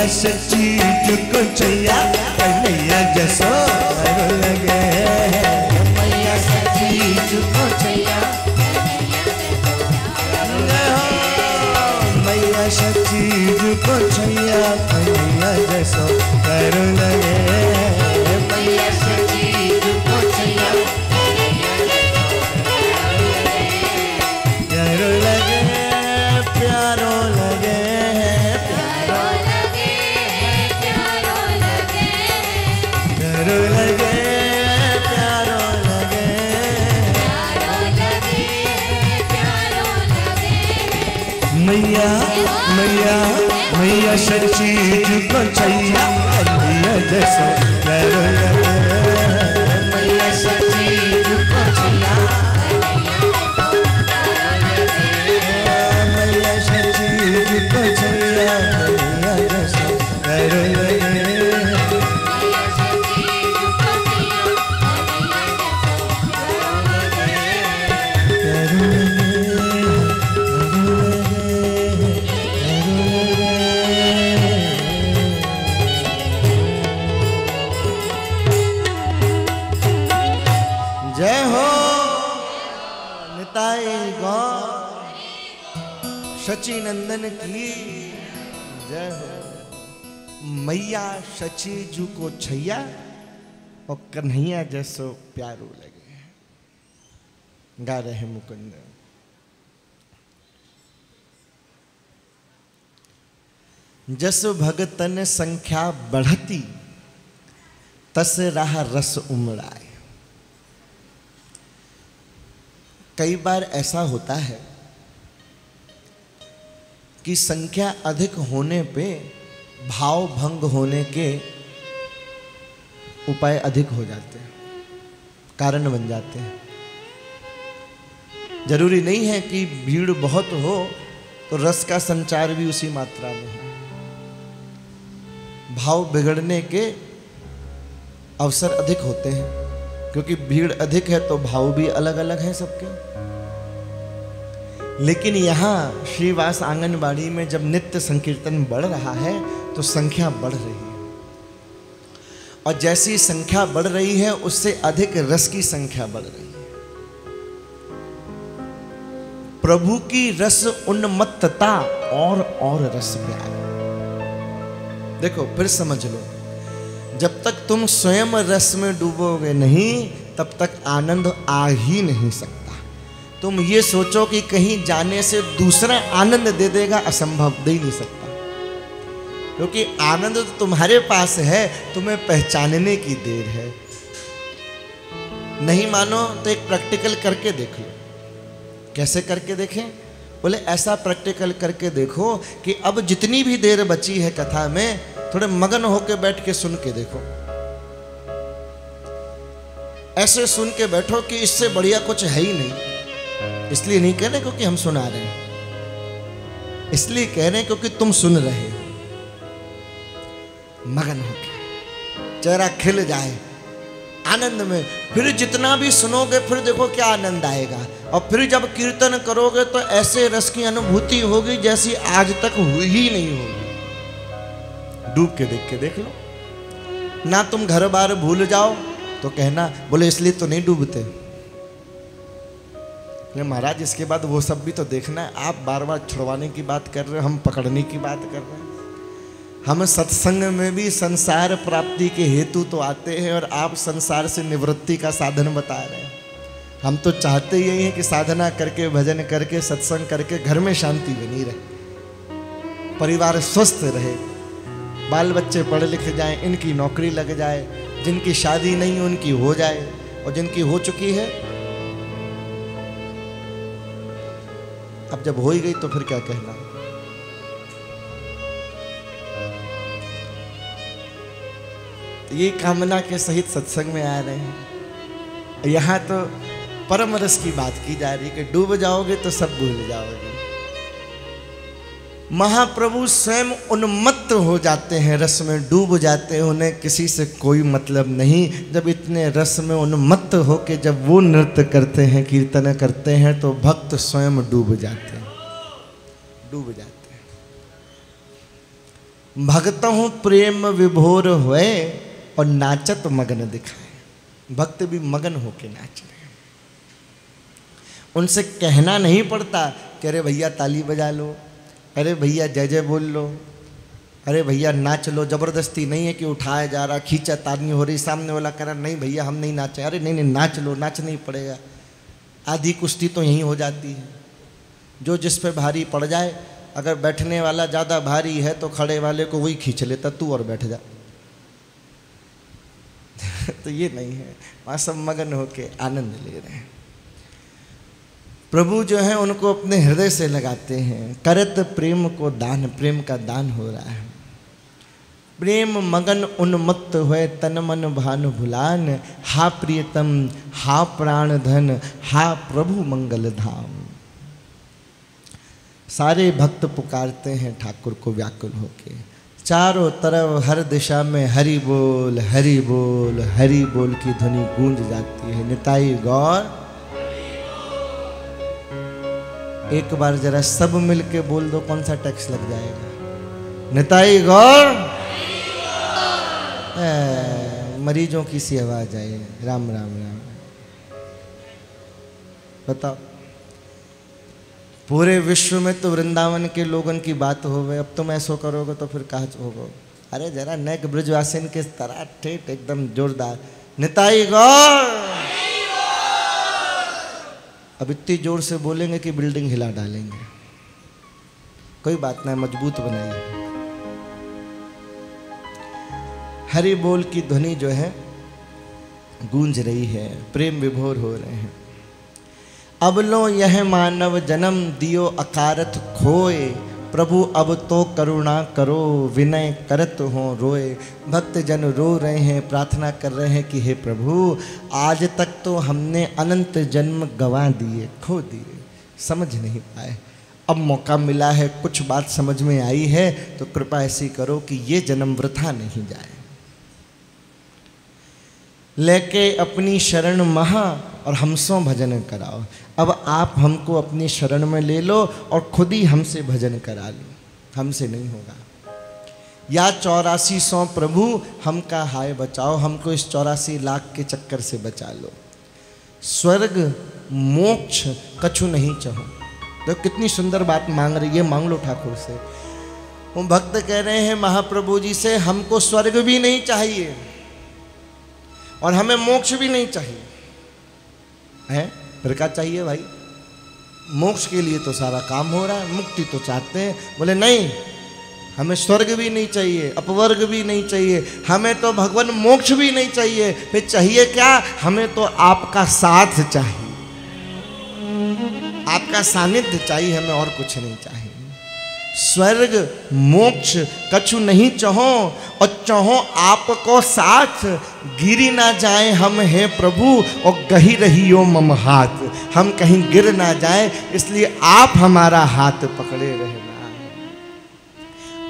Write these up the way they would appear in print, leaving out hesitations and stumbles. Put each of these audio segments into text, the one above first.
मैया सच्ची जुको छैया कन्हैया जसो लगे। मैया सच्ची जुको छैया मैया सच्ची जुको छैया कन्हैया जसो करो लगे। मैया सच्ची जुको छैया प्यारो लगे प्यारो लगे प्यारो लगे प्यारो लगे प्यारो लगे प्यारो लगे प्यारो लगे प्यारो लगे। मैया मैया मैया सच्ची जुको छैया कन्हैया जसो करो लगे। मैया सच्ची जुको छैया मैया सच्ची जुको छैया कन्हैया जसो करो लगे। जय हो निताई गौर शची नंदन की जय हो। मैया शची जू को छैया और कन्हैया जैसो प्यारो लगे। गा रहे मुकुंद। जस भगतन संख्या बढ़ती तस रहा रस उमड़ाए। कई बार ऐसा होता है कि संख्या अधिक होने पे भाव भंग होने के उपाय अधिक हो जाते हैं, कारण बन जाते हैं। जरूरी नहीं है कि भीड़ बहुत हो तो रस का संचार भी उसी मात्रा में हो। भाव बिगड़ने के अवसर अधिक होते हैं, क्योंकि भीड़ अधिक है तो भाव भी अलग अलग हैं सबके। लेकिन यहाँ श्रीवास आंगनबाड़ी में जब नित्य संकीर्तन बढ़ रहा है तो संख्या बढ़ रही है, और जैसी संख्या बढ़ रही है उससे अधिक रस की संख्या बढ़ रही है। प्रभु की रस उन्मत्तता और रस प्यार। देखो फिर समझ लो, जब तक तुम स्वयं रस में डूबोगे नहीं तब तक आनंद आ ही नहीं सकता। तुम ये सोचो कि कहीं जाने से दूसरा आनंद दे देगा, असंभव, दे ही नहीं सकता। क्योंकि आनंद तो तुम्हारे पास है, तुम्हें पहचानने की देर है। नहीं मानो तो एक प्रैक्टिकल करके देख लो। कैसे करके देखें? बोले ऐसा प्रैक्टिकल करके देखो कि अब जितनी भी देर बची है कथा में, थोड़े मगन होकर बैठ के सुन के देखो। ऐसे सुन के बैठो कि इससे बढ़िया कुछ है ही नहीं। इसलिए नहीं कह रहे क्योंकि हम सुना रहे हैं, इसलिए कह रहे हैं क्योंकि तुम सुन रहे हो। मगन होके चेहरा खिल जाए आनंद में। फिर जितना भी सुनोगे फिर देखो क्या आनंद आएगा। और फिर जब कीर्तन करोगे तो ऐसे रस की अनुभूति होगी जैसी आज तक हुई ही नहीं होगी। डूब के देख लो ना। तुम घर बार भूल जाओ तो कहना बोले इसलिए तो नहीं डूबते। महाराज इसके बाद वो सब भी तो देखना है। आप बार बार छुड़वाने की बात कर रहे हो, हम पकड़ने की बात कर रहे हैं। हम सत्संग में भी संसार प्राप्ति के हेतु तो आते हैं, और आप संसार से निवृत्ति का साधन बता रहे हैं। हम तो चाहते यही है कि साधना करके, भजन करके, सत्संग करके घर में शांति बनी रहे, परिवार स्वस्थ रहे, बाल बच्चे पढ़ लिख जाएं, इनकी नौकरी लग जाए, जिनकी शादी नहीं उनकी हो जाए, और जिनकी हो चुकी है अब जब हो ही गई तो फिर क्या कहना। तो ये कामना के सहित सत्संग में आ रहे हैं। यहाँ तो परम रस की बात की जा रही है कि डूब जाओगे तो सब भूल जाओगे। महाप्रभु स्वयं उन्मत्त हो जाते हैं, रस में डूब जाते हैं, उन्हें किसी से कोई मतलब नहीं। जब इतने रस में उन्मत्त होके जब वो नृत्य करते हैं, कीर्तन करते हैं, तो भक्त स्वयं डूब जाते हैं, डूब जाते हैं। भगतहु प्रेम विभोर हुए और नाचत मगन दिखाए। भक्त भी मगन होके नाच रहे हैं। उनसे कहना नहीं पड़ता कि अरे भैया ताली बजा लो, अरे भैया जय जय बोल लो, अरे भैया नाच लो। ज़बरदस्ती नहीं है कि उठाया जा रहा, खींचा तानी हो रही, सामने वाला कह रहा नहीं भैया हम नहीं नाचें, अरे नहीं नहीं नाच लो, नाचना ही पड़ेगा। आधी कुश्ती तो यहीं हो जाती है। जो जिस पे भारी पड़ जाए, अगर बैठने वाला ज़्यादा भारी है तो खड़े वाले को वही खींच लेता, तू और बैठ जा। तो ये नहीं है, वहाँ सब मगन होके आनंद ले रहे हैं। प्रभु जो है उनको अपने हृदय से लगाते हैं। करत प्रेम को दान, प्रेम का दान हो रहा है। प्रेम मगन उन्मत्त हुए तन मन भान भुलान, हा प्रियतम हा प्राण धन हा प्रभु मंगल धाम। सारे भक्त पुकारते हैं ठाकुर को व्याकुल होके। चारों तरफ हर दिशा में हरि बोल हरि बोल हरि बोल की ध्वनि गूंज जाती है। निताई गौर। एक बार जरा सब मिलके बोल दो, कौन सा टैक्स लग जाएगा। निताई गौर। मरीजों की सी आवाज आई। राम राम राम। बताओ, पूरे विश्व में तो वृंदावन के लोगों की बात हो गई, अब तुम ऐसा करोगे तो फिर कहाँ होगा। अरे जरा नेक ब्रजवासिन के तरह ठेठ एकदम जोरदार। निताई गौर। अब इतनी जोर से बोलेंगे कि बिल्डिंग हिला डालेंगे। कोई बात नहीं, मजबूत बनाइए। हरि बोल की ध्वनि जो है गूंज रही है, प्रेम विभोर हो रहे हैं। अब लो यह मानव जन्म दियो अकारथ खोए, प्रभु अब तो करुणा करो विनय करत हो रोए। भक्त जन रो रहे हैं, प्रार्थना कर रहे हैं कि हे प्रभु आज तक तो हमने अनंत जन्म गंवा दिए, खो दिए, समझ नहीं पाए। अब मौका मिला है, कुछ बात समझ में आई है, तो कृपा ऐसी करो कि ये जन्म वृथा नहीं जाए। लेके अपनी शरण महा और हमसों भजन कराओ। अब आप हमको अपनी शरण में ले लो और खुद ही हमसे भजन करा लो, हमसे नहीं होगा। या 8400 प्रभु हमका हाय बचाओ, हमको इस 84 लाख के चक्कर से बचा लो। स्वर्ग मोक्ष कछु नहीं चाहो। तो कितनी सुंदर बात मांग रही है, मांग लो ठाकुर से। वो भक्त कह रहे हैं महाप्रभु जी से, हमको स्वर्ग भी नहीं चाहिए और हमें मोक्ष भी नहीं चाहिए। है फिर क्या चाहिए भाई? मोक्ष के लिए तो सारा काम हो रहा है, मुक्ति तो चाहते हैं। बोले नहीं, हमें स्वर्ग भी नहीं चाहिए, अपवर्ग भी नहीं चाहिए, हमें तो भगवान मोक्ष भी नहीं चाहिए। फिर चाहिए क्या? हमें तो आपका साथ चाहिए, आपका सानिध्य चाहिए, हमें और कुछ नहीं चाहिए। स्वर्ग मोक्ष कछु नहीं चाहो और चाहो आपको साथ। गिरी ना जाए हम हैं प्रभु और गही रहियो मम हाथ। हम कहीं गिर ना जाए, इसलिए आप हमारा हाथ पकड़े रहना।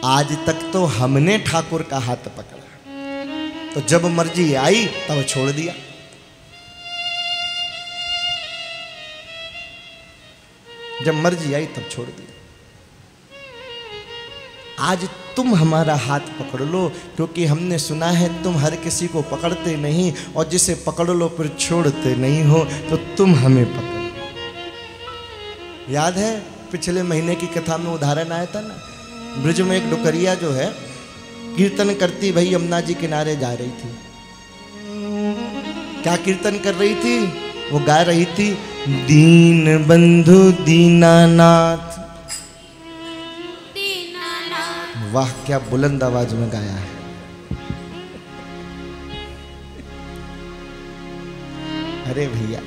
आज तक तो हमने ठाकुर का हाथ पकड़ा, तो जब मर्जी आई तब छोड़ दिया। जब मर्जी आई तब छोड़ दिया। आज तुम हमारा हाथ पकड़ लो, क्योंकि हमने सुना है तुम हर किसी को पकड़ते नहीं, और जिसे पकड़ लो फिर छोड़ते नहीं हो, तो तुम हमें पकड़ो। याद है पिछले महीने की कथा में उदाहरण आया था ना, ब्रज में एक डुकरिया जो है कीर्तन करती भाई यमुना जी किनारे जा रही थी। क्या कीर्तन कर रही थी? वो गा रही थी, दीन बंधु दीनानाथ। वाह क्या बुलंद आवाज में गाया है। अरे भैया,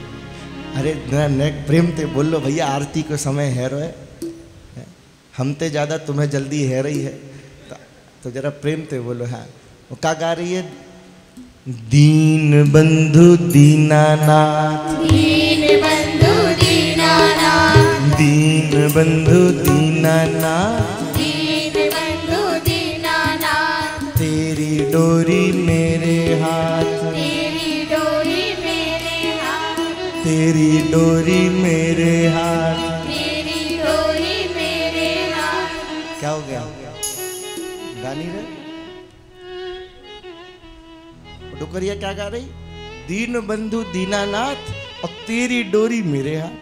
अरे नेक प्रेम ते बोल लो भैया, आरती को समय है रोए, हम ते ज्यादा तुम्हें जल्दी है रही है, तो जरा प्रेम ते बोलो। हाँ, वो क्या गा रही है? दीन बंधु दीनानाथ, दीन बंधु दीनानाथ, दीन बंधु दीनानाथ, तेरी डोरी मेरे हाथ, तेरी डोरी मेरे हाथ, तेरी डोरी मेरे हाथ, तेरी डोरी मेरे हाथ। क्या हो गया? गा नहीं डुकरिया क्या गा रही? दीन बंधु दीनानाथ और तेरी डोरी मेरे हाथ।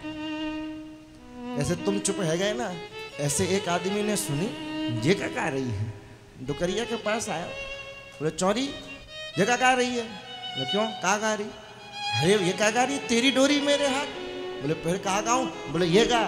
ऐसे तुम चुप है गए ना, ऐसे एक आदमी ने सुनी, ये क्या गा रही है? डुकरिया के पास आया, बोले चौरी ये क्या गा रही है? बोले क्यों, क्या गा रही? अरे ये क्या गा रही? तेरी डोरी मेरे हाथ। बोले फिर कहा गाऊं? बोले ये गा,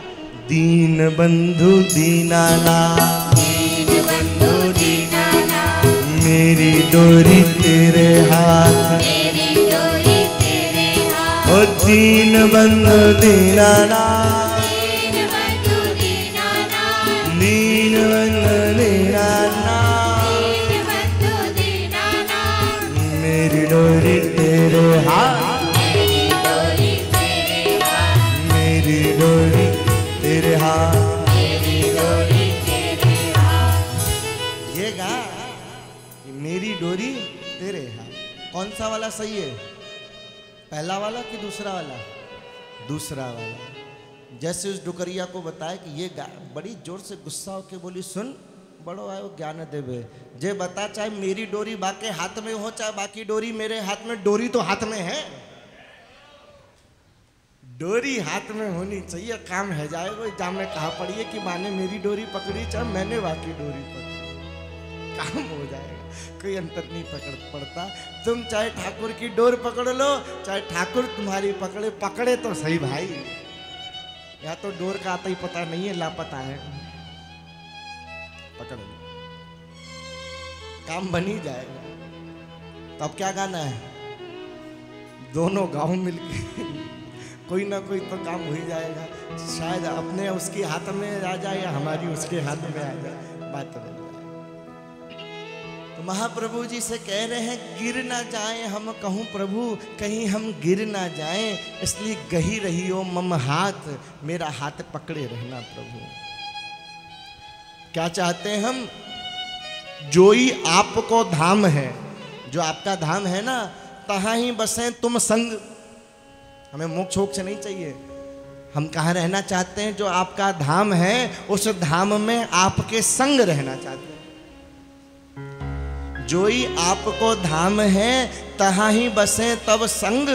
दीन बंधु दीनानाथ, दीन बंधु दीनानाथ, मेरी डोरी तेरे हाथ, तेरी डोरी तेरे हाथ। ओ दीन बंधु दीनानाथ, दीन बंधु दीनानाथ, दीन बंधु दीनानाथ, दीन बंधु दीनानाथ, मेरी डोरी तेरे हाथ, तेरी डोरी तेरे हाथ, मेरी डोरी तेरे हाथ। तेरी डोरी तेरे हाथ। ये गा कि मेरी डोरी तेरे हाथ। कौन सा वाला सही है? पहला वाला कि दूसरा वाला? दूसरा वाला। जैसे उस डुकरिया को बताया कि ये गा, बड़ी जोर से गुस्सा होके बोली, सुन बड़ो आयो ज्ञान देवे, जे बता चाहे मेरी डोरी बाके हाथ में हो चाहे बाकी डोरी मेरे हाथ में, डोरी तो हाथ में है, डोरी हाथ में होनी चाहिए, काम है जाएगा। एग्जाम में कहा पड़ी है कि माने मेरी डोरी पकड़ी चाहे मैंने बाकी डोरी पकड़ी, काम हो जाएगा, कोई अंतर नहीं पड़ता। तुम चाहे ठाकुर की डोर पकड़ लो चाहे ठाकुर तुम्हारी पकड़े, पकड़े तो सही भाई। या तो डोर का आता ही पता नहीं है, लापता है, पकड़ लो, काम बन ही जाएगा। तो अब क्या गाना है? दोनों गाँव मिलके कोई ना कोई तो काम हो ही जाएगा। शायद अपने उसके हाथ में आ जाए या हमारी उसके हाथ में आ जाए, बात बन जाए। तो महाप्रभु जी से कह रहे हैं गिर ना जाए हम, कहूँ प्रभु कहीं हम गिर ना जाए, इसलिए गही रही हो मम हाथ, मेरा हाथ पकड़े रहना प्रभु। क्या चाहते हैं हम? जोई आपको धाम है, जो आपका धाम है ना, तहाँ ही बसे तुम संग। हमें मोक्ष वोक्ष नहीं चाहिए, हम कहाँ रहना चाहते हैं? जो आपका धाम है उस धाम में आपके संग रहना चाहते हैं। जोई आपको धाम है तहाँ ही बसे तब संग,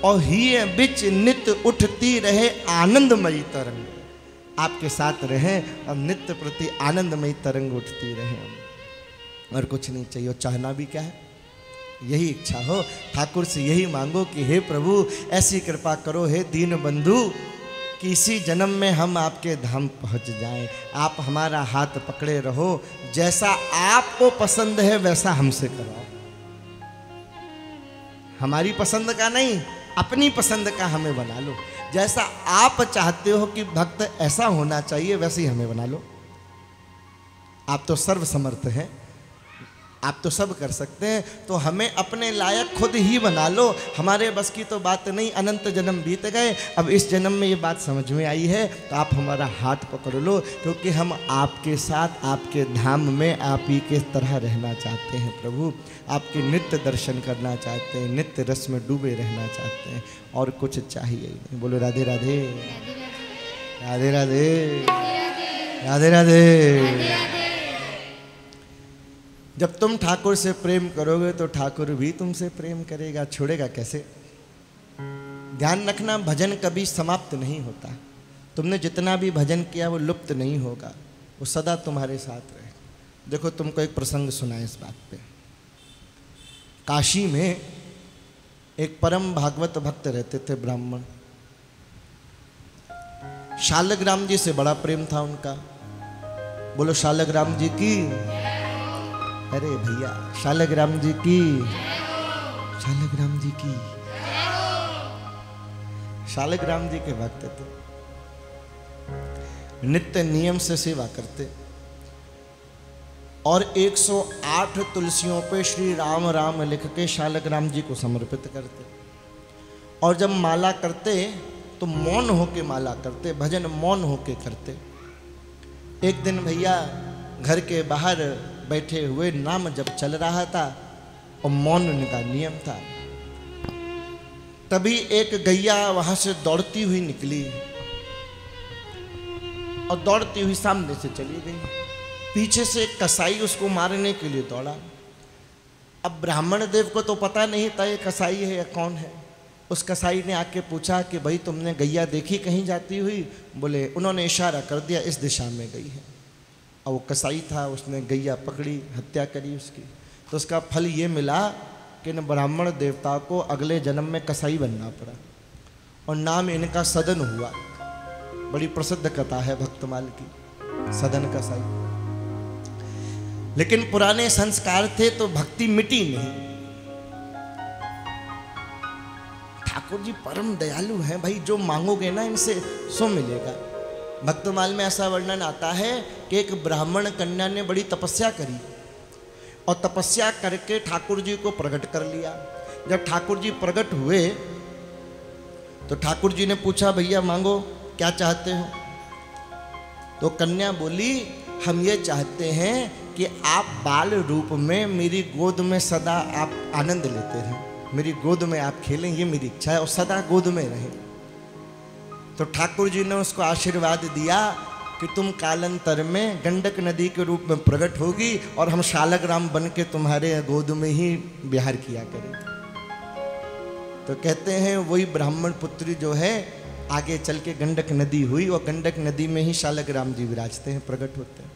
और ही बिच नित उठती रहे आनंदमयी तरंग। आपके साथ रहे और नित्य प्रति आनंदमयी तरंग उठती रहे, और कुछ नहीं चाहिए। और चाहना भी क्या है? यही इच्छा हो, ठाकुर से यही मांगो कि हे प्रभु ऐसी कृपा करो हे दीन बंधु कि इसी जन्म में हम आपके धाम पहुंच जाएं। आप हमारा हाथ पकड़े रहो, जैसा आपको पसंद है वैसा हमसे कराओ। हमारी पसंद का नहीं, अपनी पसंद का हमें बना लो। जैसा आप चाहते हो कि भक्त ऐसा होना चाहिए वैसे ही हमें बना लो। आप तो सर्वसमर्थ हैं, आप तो सब कर सकते हैं, तो हमें अपने लायक खुद ही बना लो। हमारे बस की तो बात नहीं, अनंत जन्म बीत गए, अब इस जन्म में ये बात समझ में आई है तो आप हमारा हाथ पकड़ लो, क्योंकि हम आपके साथ आपके धाम में आप ही के तरह रहना चाहते हैं प्रभु। आपके नित्य दर्शन करना चाहते हैं, नित्य रस में डूबे रहना चाहते हैं, और कुछ चाहिए नहीं। बोलो राधे राधे, राधे राधे, राधे राधे। जब तुम ठाकुर से प्रेम करोगे तो ठाकुर भी तुमसे प्रेम करेगा, छोड़ेगा कैसे? ध्यान रखना, भजन कभी समाप्त नहीं होता। तुमने जितना भी भजन किया वो लुप्त नहीं होगा, वो सदा तुम्हारे साथ रहे। देखो तुमको एक प्रसंग सुनाए इस बात पे। काशी में एक परम भागवत भक्त रहते थे, ब्राह्मण। शालग्राम जी से बड़ा प्रेम था उनका। बोलो शालग्राम जी की। अरे भैया शालग्राम जी की, शालग्राम जी की। शालग्राम जी के भक्त थे, नित्य नियम से सेवा करते, और 108 तुलसियों पे श्री राम राम लिख के शालग्राम जी को समर्पित करते। और जब माला करते तो मौन होके माला करते, भजन मौन होके करते। एक दिन भैया घर के बाहर बैठे हुए नाम जब चल रहा था और मौन का नियम था, तभी एक गैया वहां से दौड़ती हुई निकली और दौड़ती हुई सामने से चली गई। पीछे से एक कसाई उसको मारने के लिए दौड़ा। अब ब्राह्मण देव को तो पता नहीं था ये कसाई है या कौन है। उस कसाई ने आके पूछा कि भाई तुमने गैया देखी कहीं जाती हुई? बोले, उन्होंने इशारा कर दिया इस दिशा में गई है। और वो कसाई था, उसने गैया पकड़ी, हत्या करी उसकी। तो उसका फल ये मिला कि न ब्राह्मण देवता को अगले जन्म में कसाई बनना पड़ा और नाम इनका सदन हुआ। बड़ी प्रसिद्ध कथा है भक्तमाल की, सदन कसाई। लेकिन पुराने संस्कार थे तो भक्ति मिटी नहीं। ठाकुर जी परम दयालु हैं भाई, जो मांगोगे ना इनसे सो मिलेगा। भक्तमाल में ऐसा वर्णन आता है कि एक ब्राह्मण कन्या ने बड़ी तपस्या करी और तपस्या करके ठाकुर जी को प्रकट कर लिया। जब ठाकुर जी प्रकट हुए तो ठाकुर जी ने पूछा, भैया मांगो, क्या चाहते हो? तो कन्या बोली, हम ये चाहते हैं कि आप बाल रूप में मेरी गोद में सदा आप आनंद लेते रहें, मेरी गोद में आप खेलें, ये मेरी इच्छा है, और सदा गोद में रहें। तो ठाकुर जी ने उसको आशीर्वाद दिया कि तुम कालांतर में गंडक नदी के रूप में प्रकट होगी और हम शालग्राम बन के तुम्हारे गोद में ही विहार किया करेंगे। तो कहते हैं वही ब्राह्मण पुत्री जो है आगे चल के गंडक नदी हुई और गंडक नदी में ही शालग्राम जी विराजते हैं, प्रकट होते हैं।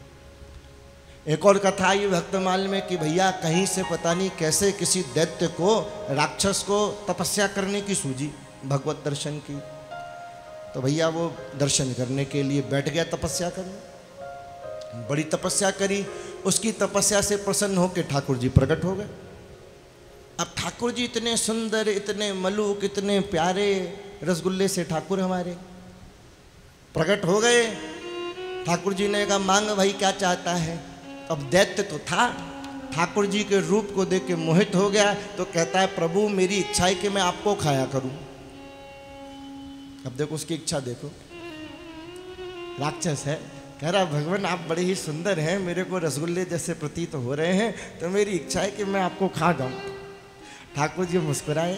एक और कथा ये भक्तमाल में कि भैया कहीं से पता नहीं कैसे किसी दैत्य को, राक्षस को तपस्या करने की सूझी भगवत दर्शन की। तो भैया वो दर्शन करने के लिए बैठ गया तपस्या करने। बड़ी तपस्या करी, उसकी तपस्या से प्रसन्न होकर ठाकुर जी प्रकट हो गए। अब ठाकुर जी इतने सुंदर, इतने मलूक, इतने प्यारे, रसगुल्ले से ठाकुर हमारे प्रकट हो गए। ठाकुर जी ने कहा, मांग भाई क्या चाहता है? अब दैत्य तो था, ठाकुर जी के रूप को देख के मोहित हो गया। तो कहता है, प्रभु मेरी इच्छा है कि मैं आपको खाया करूं। अब देखो उसकी इच्छा देखो, राक्षस है, कह रहा भगवान आप बड़े ही सुंदर हैं, मेरे को रसगुल्ले जैसे प्रतीत हो रहे हैं, तो मेरी इच्छा है कि मैं आपको खा जाऊं। ठाकुर जी मुस्कुराए,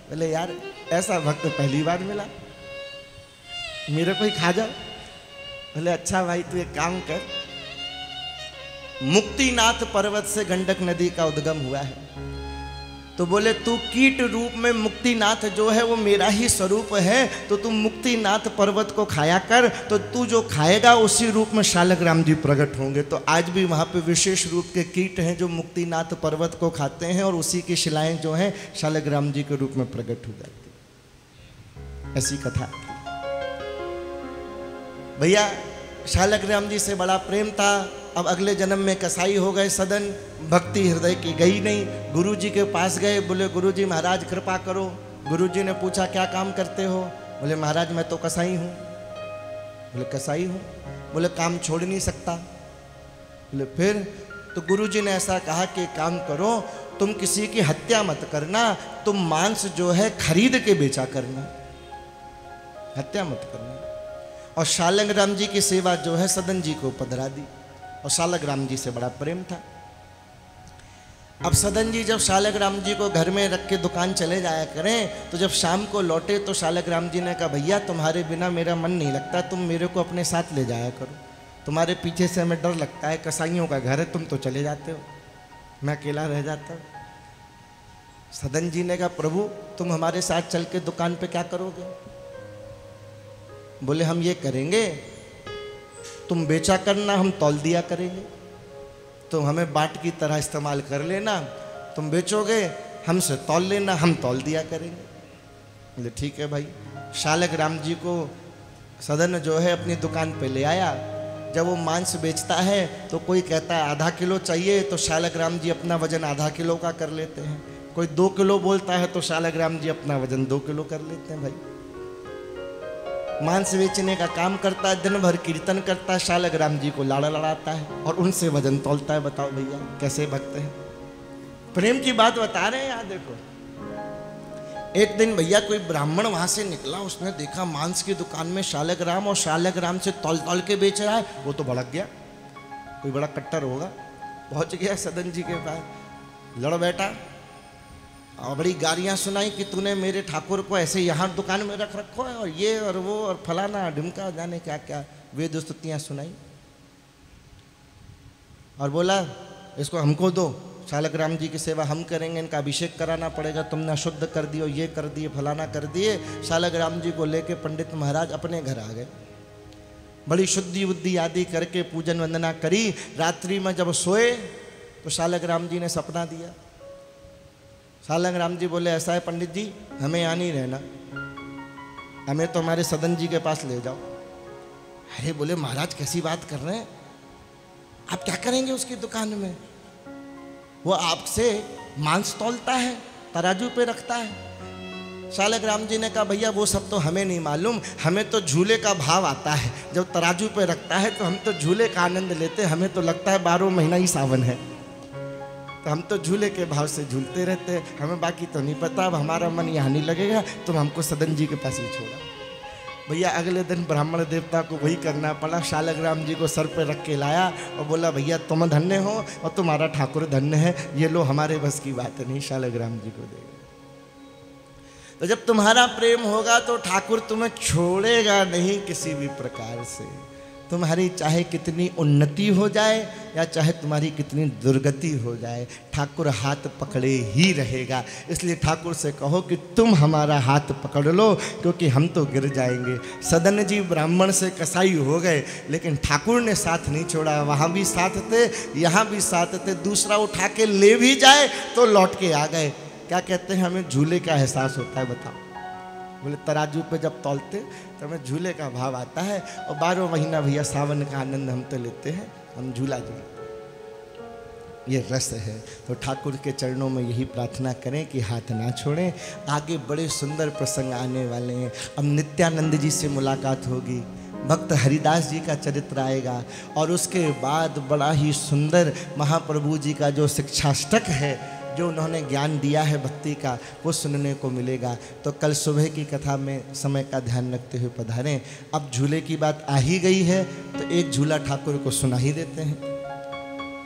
बोले यार ऐसा भक्त पहली बार मिला, मेरे को ही खा जाओ। बोले अच्छा भाई तू एक काम कर, मुक्तिनाथ पर्वत से गंडक नदी का उद्गम हुआ है। तो बोले तू कीट रूप में, मुक्तिनाथ जो है वो मेरा ही स्वरूप है, तो तू मुक्तिनाथ पर्वत को खाया कर, तो तू जो खाएगा उसी रूप में शालग्राम जी प्रकट होंगे। तो आज भी वहाँ पे विशेष रूप के कीट हैं जो मुक्तिनाथ पर्वत को खाते हैं और उसी की शिलाएं जो हैं शालग्राम जी के रूप में प्रकट हो जाती। ऐसी कथा भैया, शालग्राम जी से बड़ा प्रेम था। अब अगले जन्म में कसाई हो गए सदन, भक्ति हृदय की गई नहीं। गुरुजी के पास गए, बोले गुरुजी महाराज कृपा करो। गुरुजी ने पूछा क्या काम करते हो? बोले महाराज मैं तो कसाई हूँ। बोले कसाई हूँ? बोले काम छोड़ नहीं सकता। बोले फिर? तो गुरुजी ने ऐसा कहा कि काम करो, तुम किसी की हत्या मत करना, तुम मांस जो है खरीद के बेचा करना, हत्या मत करना। और शालग्राम जी की सेवा जो है सदन जी को पधरा दी और शालग्राम जी से बड़ा प्रेम था। अब सदन जी जब शालग्राम जी को घर में रख के दुकान चले जाया करें, तो जब शाम को लौटे तो शालग्राम जी ने कहा भैया तुम्हारे बिना मेरा मन नहीं लगता, तुम मेरे को अपने साथ ले जाया करो, तुम्हारे पीछे से हमें डर लगता है, कसाईयों का घर है, तुम तो चले जाते हो, मैं अकेला रह जाता हूँ। सदन जी ने कहा प्रभु तुम हमारे साथ चल के दुकान पे क्या करोगे? बोले हम ये करेंगे, तुम बेचा करना, हम तौल दिया करेंगे, तुम हमें बाट की तरह इस्तेमाल कर लेना, तुम बेचोगे हमसे तौल लेना, हम तौल दिया करेंगे। बोले ठीक है भाई। शालग्राम जी को सदन जो है अपनी दुकान पे ले आया। जब वो मांस बेचता है तो कोई कहता है आधा किलो चाहिए, तो शालग्राम जी अपना वजन आधा किलो का कर लेते हैं। कोई 2 किलो बोलता है तो शालग्राम जी अपना वजन 2 किलो कर लेते हैं। भाई मांस बेचने का काम करता है, दिन भर कीर्तन करता है, शालग्राम जी को लाड़ा लड़ाता है और उनसे वजन तौलता है। बताओ भैया कैसे भक्त हैं, प्रेम की बात बता रहे हैं। यार देखो एक दिन भैया कोई ब्राह्मण वहां से निकला, उसने देखा मांस की दुकान में शालग्राम, और शालग्राम से तौल तौल के बेच रहा है। वो तो भड़क गया, कोई बड़ा कट्टर होगा, पहुंच गया सदन जी के पास, लड़ बैठा और बड़ी गालियाँ सुनाई कि तूने मेरे ठाकुर को ऐसे यहाँ दुकान में रख रखो है, और ये और वो और फलाना ढिमका जाने क्या क्या वेद स्तुतियाँ सुनाई। और बोला इसको हमको दो। शालग्राम जी की सेवा हम करेंगे, इनका अभिषेक कराना पड़ेगा, तुमने अशुद्ध कर दियो, ये कर दिए, फलाना कर दिए। शालग्राम जी को लेके पंडित महाराज अपने घर आ गए। बड़ी शुद्धि बुद्धि आदि करके पूजन वंदना करी। रात्रि में जब सोए तो शालग्राम जी ने सपना दिया। शालग्राम जी बोले, ऐसा है पंडित जी, हमें यहाँ नहीं रहना, हमें तो हमारे सदन जी के पास ले जाओ। अरे बोले, महाराज कैसी बात कर रहे हैं, आप क्या करेंगे उसकी दुकान में? वो आपसे मांस तौलता है, तराजू पे रखता है। शालग्राम जी ने कहा, भैया वो सब तो हमें नहीं मालूम, हमें तो झूले का भाव आता है। जब तराजू पे रखता है तो हम तो झूले का आनंद लेते, हमें तो लगता है 12 महीना ही सावन है, तो हम तो झूले के भाव से झूलते रहते हैं, हमें बाकी तो नहीं पता। अब हमारा मन यहाँ नहीं लगेगा, तुम हमको सदन जी के पास ही छोड़ा। भैया अगले दिन ब्राह्मण देवता को वही करना पड़ा। शालग्राम जी को सर पे रख के लाया और बोला, भैया तुम धन्य हो और तुम्हारा ठाकुर धन्य है, ये लो, हमारे बस की बात नहीं, शालग्राम जी को देगा। तो जब तुम्हारा प्रेम होगा तो ठाकुर तुम्हें छोड़ेगा नहीं किसी भी प्रकार से। तुम्हारी चाहे कितनी उन्नति हो जाए या चाहे तुम्हारी कितनी दुर्गति हो जाए, ठाकुर हाथ पकड़े ही रहेगा। इसलिए ठाकुर से कहो कि तुम हमारा हाथ पकड़ लो, क्योंकि हम तो गिर जाएंगे। सदन जी ब्राह्मण से कसाई हो गए, लेकिन ठाकुर ने साथ नहीं छोड़ा। वहाँ भी साथ थे, यहाँ भी साथ थे। दूसरा उठा के ले भी जाए तो लौट के आ गए। क्या कहते हैं, हमें झूले का एहसास होता है, बताओ। बोले, तराजू पे जब तौलते तो हमें झूले का भाव आता है, और 12 महीना भैया सावन का आनंद हम तो लेते हैं, हम झूला झूलते, ये रस है। तो ठाकुर के चरणों में यही प्रार्थना करें कि हाथ ना छोड़ें। आगे बड़े सुंदर प्रसंग आने वाले हैं। अब नित्यानंद जी से मुलाकात होगी, भक्त हरिदास जी का चरित्र आएगा, और उसके बाद बड़ा ही सुंदर महाप्रभु जी का जो शिक्षाष्टक है, जो उन्होंने ज्ञान दिया है भक्ति का, वो सुनने को मिलेगा। तो कल सुबह की कथा में समय का ध्यान रखते हुए पधारें। अब झूले की बात आ ही गई है तो एक झूला ठाकुर को सुना ही देते हैं।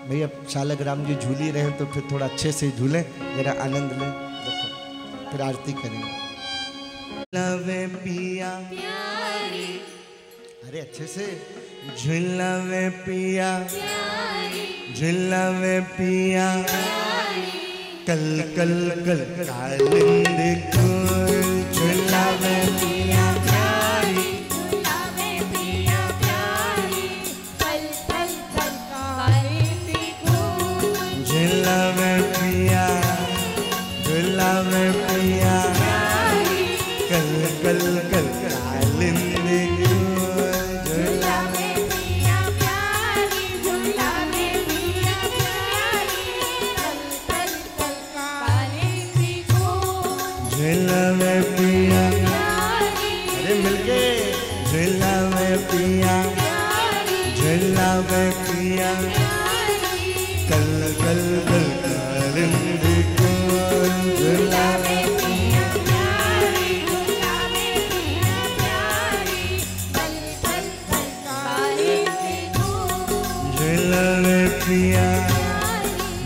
भैया शालग्राम जी झूली रहे तो फिर थोड़ा अच्छे से झूलें, जरा आनंद लें। देखो फिर आरती करेंगे। लवे पिया प्यारी, अरे अच्छे से, झूलवे पिया प्यारी, झूलवे पिया, प्यारी, कल कल कल कालिंद को झूलवे पिया प्यारी, झूलावे पिया प्यारी, पल पल पल कालिंदी को झूलवे पिया, झूलवे पिया, प्यारी, कल कल कल कालिंद को झूलावे पिया प्यारी, झूलावे पिया प्यारी, पल पल पल कालिंदी को झूलवे पिया। प्यारी, अरे मिलके, झूलवे पिया, प्यारी, झूलवे पिया, प्यारी, कल कल कल कालिंद को झूलवे पिया प्यारी, झूलावे पिया प्यारी, पल पल पल कालिंदी को झूलवे पिया,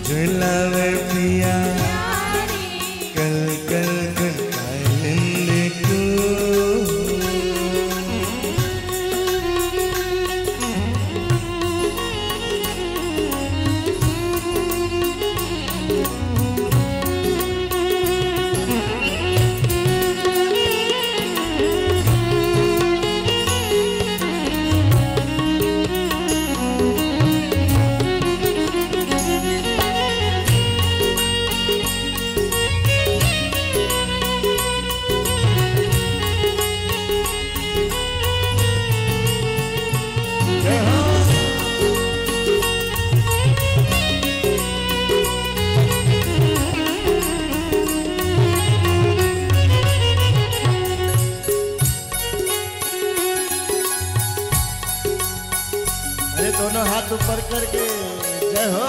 झूलवे पिया, कल कल कल कालिंद को। अरे दोनों हाथ ऊपर करके जय हो।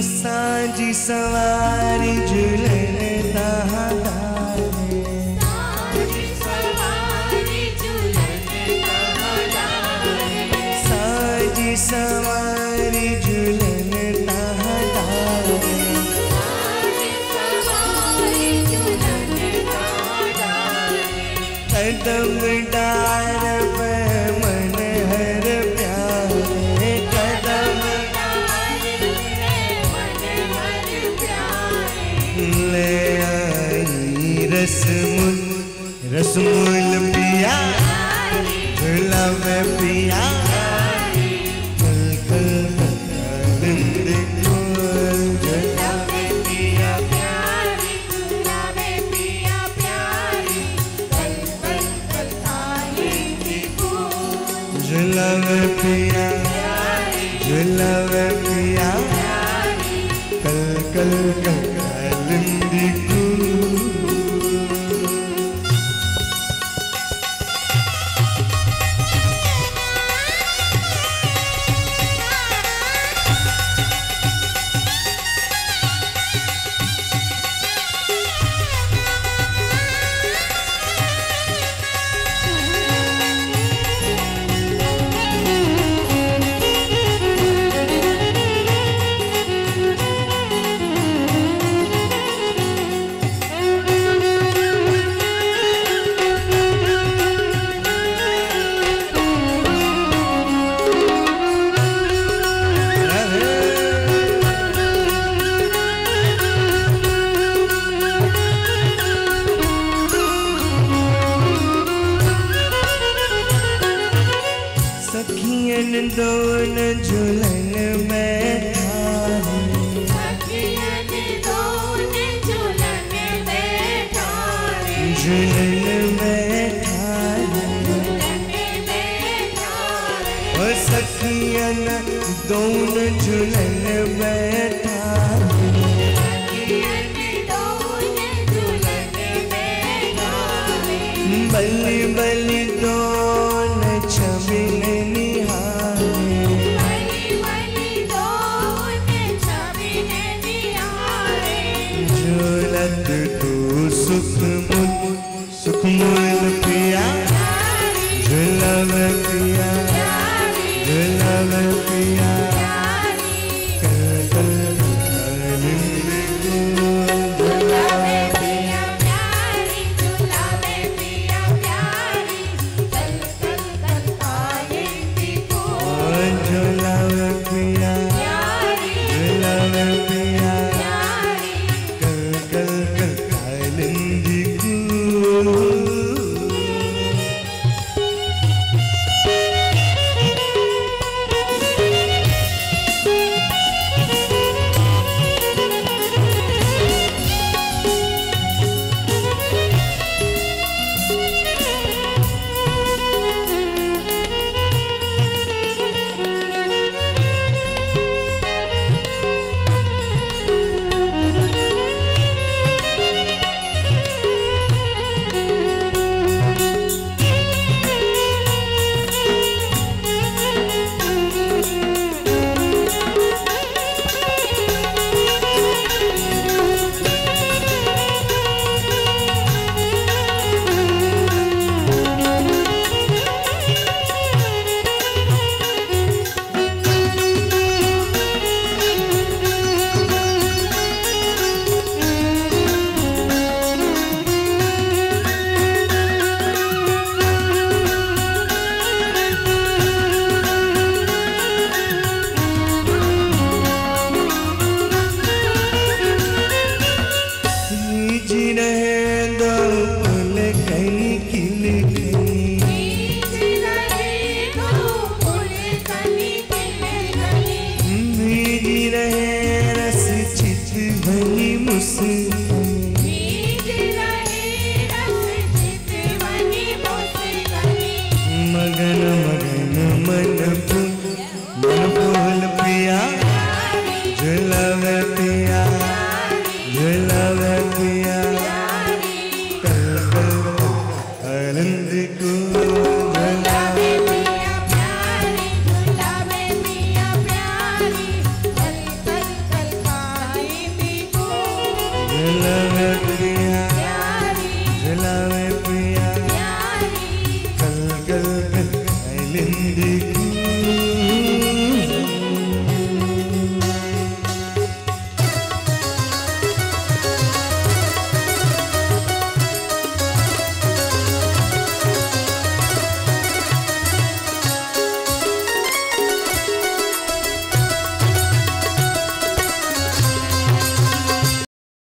साजी सवारी झूलने दहाड़े, साजी सवारी झूलने दहाड़े, साजी सवारी कदम डार पे मन हर प्यारे, कदम ले आई रसमूल पिया, झूला में पिया, कल कल कालिंदी फूल, झूला में पिया, झूला में पिया प्यारी, कल कल कल कालिंदी फूल, झूला में पिया, झूला में पिया, कल कल कालिंदी फूल। सखियन दोन झूलन में ठारे, सखियन दोन झूलन में ठारे, झूलन में ठारे, झूलन में ठारे, ओ सखियन दोन झूलन में ठारे, सखियन दोन झूलन में ठारे, बलि बलि दोन छबिन निहारे, बलि बलि दोन छबिन निहारे, झूलत तू सुखमूल पिया, झूला में पिया, झूला में पिया, कल कल कालिंदी फूल, झूला में पिया प्यारी, झूला में पिया प्यारी, कल कल कल कालिंदी फूल, झूला में पिया, झूला में पिया, कल कल कालिंदी फूल। झुलावे पिया कल कल कल लिंदी